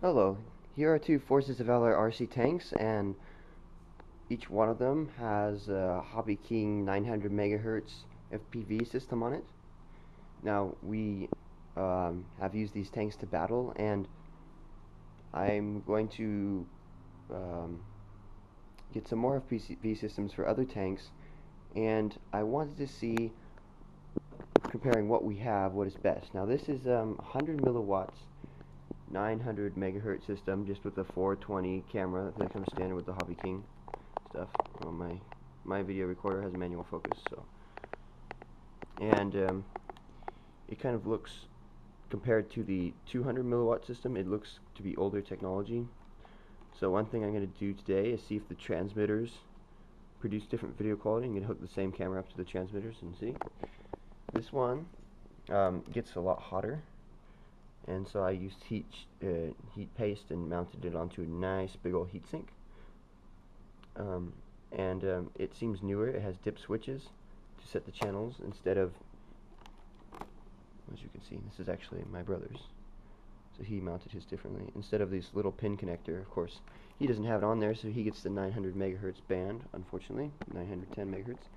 Hello, here are two Forces of Valor RC tanks, and each one of them has a Hobby King 900 megahertz FPV system on it. Now, we have used these tanks to battle, and I'm going to um, get some more FPV systems for other tanks, and I wanted to see, comparing what we have, what is best. Now, this is 100 milliwatts 900 megahertz system, just with a 420 camera that comes standard with the Hobby King stuff. Well, my video recorder has manual focus, so and it kind of looks, compared to the 200 milliwatt system, it looks to be older technology. So one thing I'm going to do today is see if the transmitters produce different video quality. I'm going to hook the same camera up to the transmitters and see. This one gets a lot hotter, and so I used heat paste and mounted it onto a nice big old heatsink. It seems newer. It has dip switches to set the channels instead of, as you can see, this is actually my brother's, so he mounted his differently. Instead of this little pin connector, of course, he doesn't have it on there, so he gets the 900 megahertz band, unfortunately, 910 megahertz.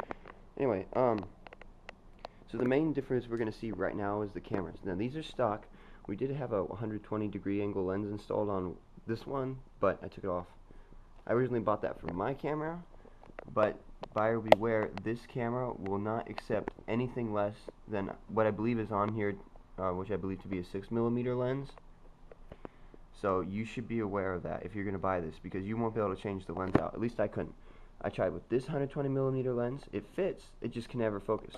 Anyway, so the main difference we're going to see right now is the cameras. Now, these are stock. We did have a 120-degree angle lens installed on this one, but I took it off. I originally bought that for my camera, but buyer beware, this camera will not accept anything less than what I believe is on here, which I believe to be a 6mm lens. So you should be aware of that if you're going to buy this, because you won't be able to change the lens out. At least I couldn't. I tried with this 120mm lens. It fits, it just can never focus.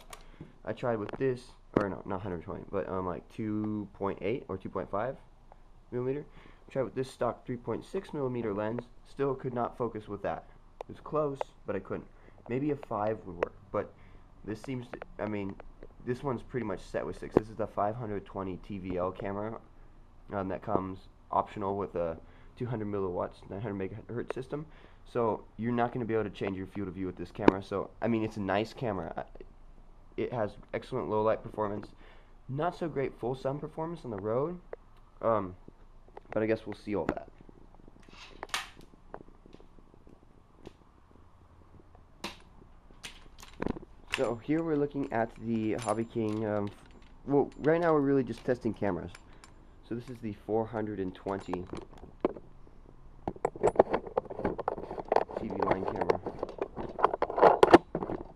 I tried with this, or no, not 120, but like 2.8 or 2.5mm. Tried with this stock 3.6mm lens, still could not focus with that. It was close, but I couldn't. Maybe a 5 would work, but this seems to, I mean, this one's pretty much set with 6. This is the 520 TVL camera that comes optional with a 200 milliwatts 900 megahertz system. So you're not going to be able to change your field of view with this camera. So I mean, it's a nice camera. It has excellent low light performance, not so great full sun performance on the road, but I guess we'll see all that. So here we're looking at the Hobby King. Well, right now we're really just testing cameras. So this is the 420 TV line camera.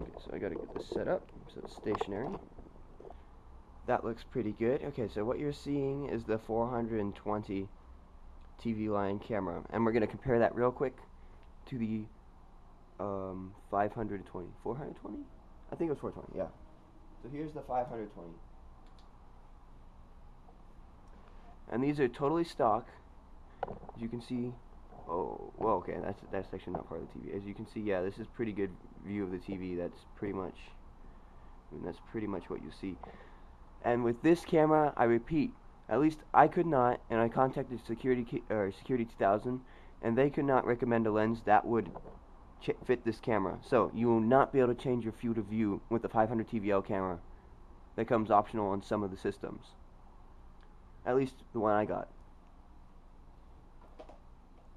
Okay, so I gotta get this set up so it's stationary. That looks pretty good. Okay, so what you're seeing is the 420 TV line camera, and we're gonna compare that real quick to the 520, 420? I think it was 420, yeah. So here's the 520. And these are totally stock. As you can see, oh, well, okay, that's actually not part of the TV. As you can see, yeah, this is pretty good view of the TV. That's pretty much what you see. And with this camera, I repeat, at least I could not, and I contacted Security 2000, and they could not recommend a lens that would fit this camera. So you will not be able to change your field of view with the 500 TVL camera that comes optional on some of the systems. At least the one I got.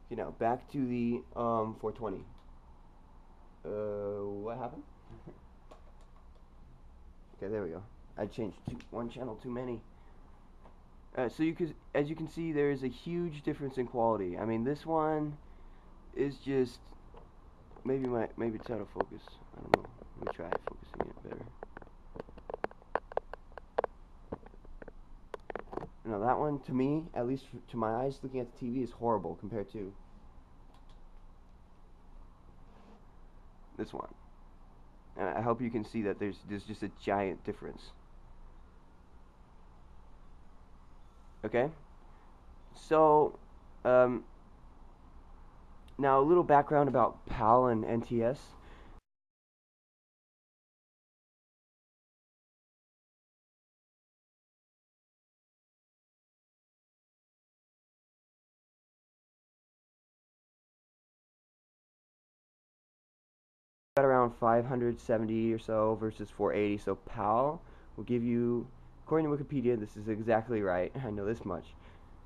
You know, back to the 420. What happened? Okay, there we go. I changed one channel too many. So as you can see, there is a huge difference in quality. I mean, this one is just maybe it's out of focus. I don't know. Let me try focusing it better. Now that one, to me, at least to my eyes, looking at the TV, is horrible compared to this one. And I hope you can see that there's just a giant difference. Okay? So, now a little background about PAL and NTS. Got around 570 or so versus 480. So PAL will give you, according to Wikipedia, this is exactly right. I know this much.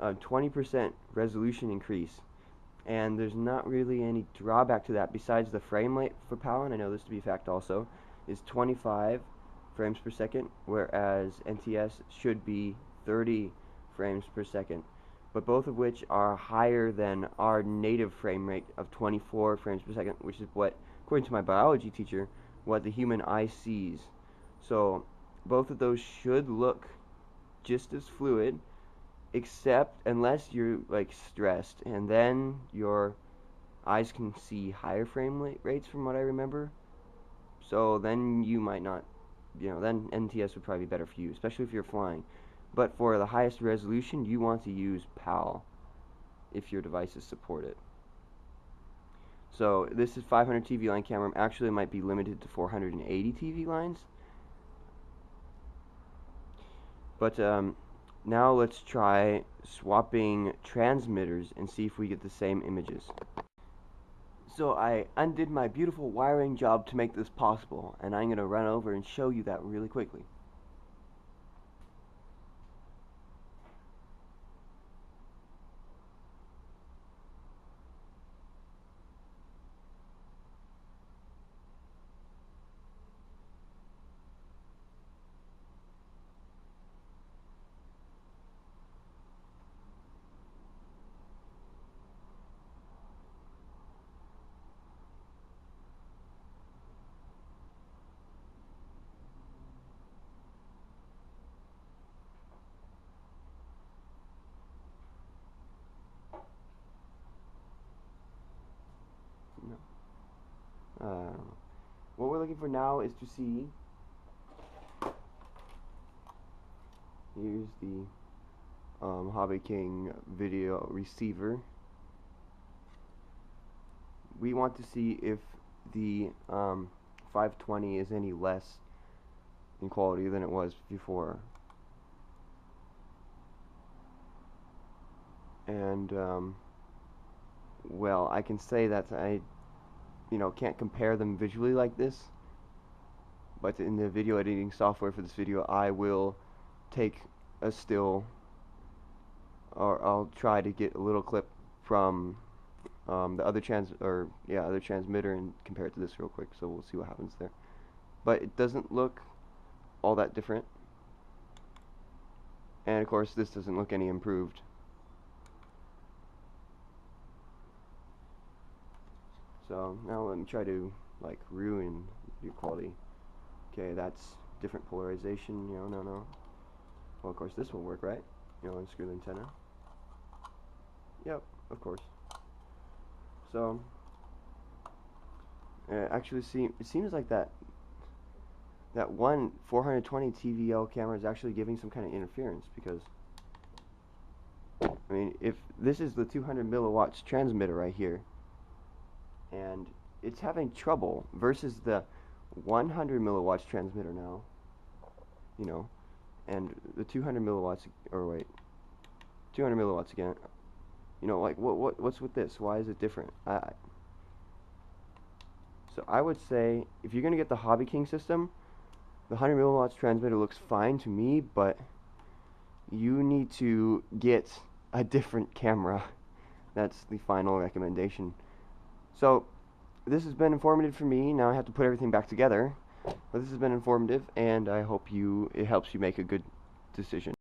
20% resolution increase, and there's not really any drawback to that besides the frame rate for PAL, and I know this to be a fact also, is 25 frames per second, whereas NTS should be 30 frames per second, but both of which are higher than our native frame rate of 24 frames per second, which is what, according to my biology teacher, what the human eye sees. So both of those should look just as fluid, except unless you're like stressed, and then your eyes can see higher frame rates from what I remember. So then you might not, then NTS would probably be better for you, especially if you're flying. But for the highest resolution, you want to use PAL if your devices support it. So this is 500 TV line camera. Actually, it might be limited to 480 TV lines. But now let's try swapping transmitters and see if we get the same images. So I undid my beautiful wiring job to make this possible, and I'm going to run over and show you that really quickly. What we're looking for now is to see, here's the Hobby King video receiver. We want to see if the 520 is any less in quality than it was before. And well, I can say that I can't compare them visually like this, but in the video editing software for this video, I will take a still, or I'll try to get a little clip from the other transmitter and compare it to this real quick, so we'll see what happens there. But it doesn't look all that different, and of course this doesn't look any improved. So now let me try to ruin your quality. Okay, that's different polarization, no. Well, of course this will work, right? Unscrew the antenna. Yep, of course. So, actually it seems like that one 420 TVL camera is actually giving some kind of interference, because I mean, if this is the 200 milliwatts transmitter right here, and it's having trouble versus the 100 milliwatts transmitter now, and the 200 milliwatts, 200 milliwatts again, what's with this? Why is it different? So I would say, if you're going to get the Hobby King system, the 100 milliwatts transmitter looks fine to me, but you need to get a different camera. That's the final recommendation. So this has been informative for me. Now I have to put everything back together. But this has been informative, and I hope it helps you make a good decision.